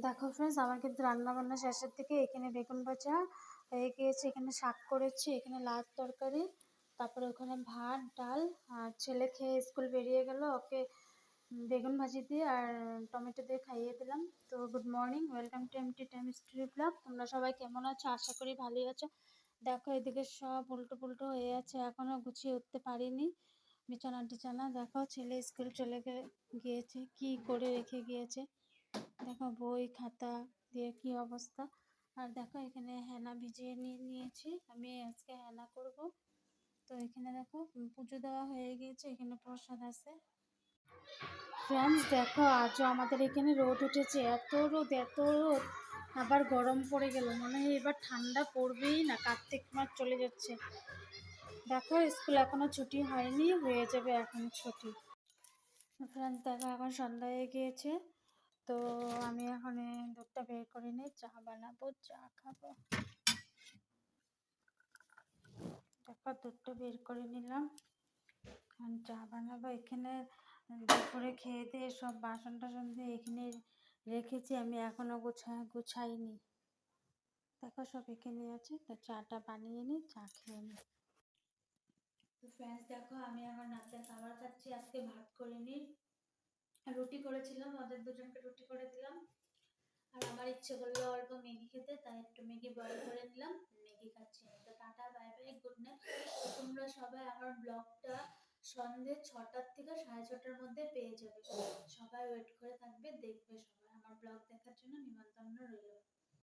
দেখো ফ্রেন্ডস, আমার কিন্তু রান্না বান্না শেষের দিকে। এখানে বেগুন ভাজা হয়ে গিয়েছে, এখানে শাক করেছি, এখানে লাল তরকারি, তারপরে ওখানে ভাত ডাল। আর ছেলে খেয়ে স্কুল বেরিয়ে গেল, ওকে বেগুন ভাজি দিয়ে আর টমেটো দিয়ে খাইয়ে দিলাম। তো good morning, welcome to MT time story blog. তোমরা সবাই কেমন আছো? আশা করি ভালোই আছো। দেখো এদিকে সব উল্টো পুল্টো হয়ে আছে, এখনো গুছিয়ে উঠতে পারিনি বিছানা টিছানা। দেখো ছেলে স্কুল চলে গিয়েছে, কি করে রেখে গিয়েছে। দেখো বই খাতা দিয়ে কি অবস্থা। আর দেখো এখানে হেনা ভিজিয়ে নিয়েছি, আমি আজকে হেনা করব। তো এখানে দেখো পুজো দেওয়া হয়ে গিয়েছে, এখানে প্রসাদ আছে। ফ্রেন্ডস দেখো, আজও আমাদের এখানে রোদ উঠেছে, এত রোদ এত রোদ। আবার গরম পড়ে গেল, মনে হয় এবার ঠান্ডা পড়বেই না, কার্তিক মাস চলে যাচ্ছে। দেখো স্কুল এখনো ছুটি হয়নি, হয়ে যাবে এখন ছুটি। ফ্রেন্ডস দেখো এখন সন্ধ্যা হয়ে গিয়েছে, তো আমি এখন দুধটা বের করে নিই, চা বানাবো, চা খাবো। দেখো দুধটা বের করে নিলাম, এখন চা বানাবো। এখানে দুপুরে খেয়ে দিয়ে সব বাসন টাসন দিয়ে এখানে রেখেছি, আমি এখনো গুছাইনি। দেখো সব এখানে আছে, তো চাটা বানিয়ে নিই, চা খেয়ে নিই। তো ফ্রেন্ডস দেখো, আমি এখন রাতের খাবার খাচ্ছি। আজকে ভাত করে নিই, রুটি করেছিলাম, ওদের দুজনকে রুটি করে দিলাম। আর আমার ইচ্ছে করলো অল্প ম্যাগি খেতে, তাই একটু ম্যাগি বয়েল করে নিলাম, ম্যাগি খাচ্ছি। তো tata bye bye, good night. তোমরা সবাই আমার ব্লগটা সন্ধ্যে 6টার থেকে 6:30টার মধ্যে পেয়ে যাবে। সবাই ওয়েট করে থাকবে, দেখবে। সবাই আমার ব্লগ দেখার জন্য নিমন্ত্রণ রইল।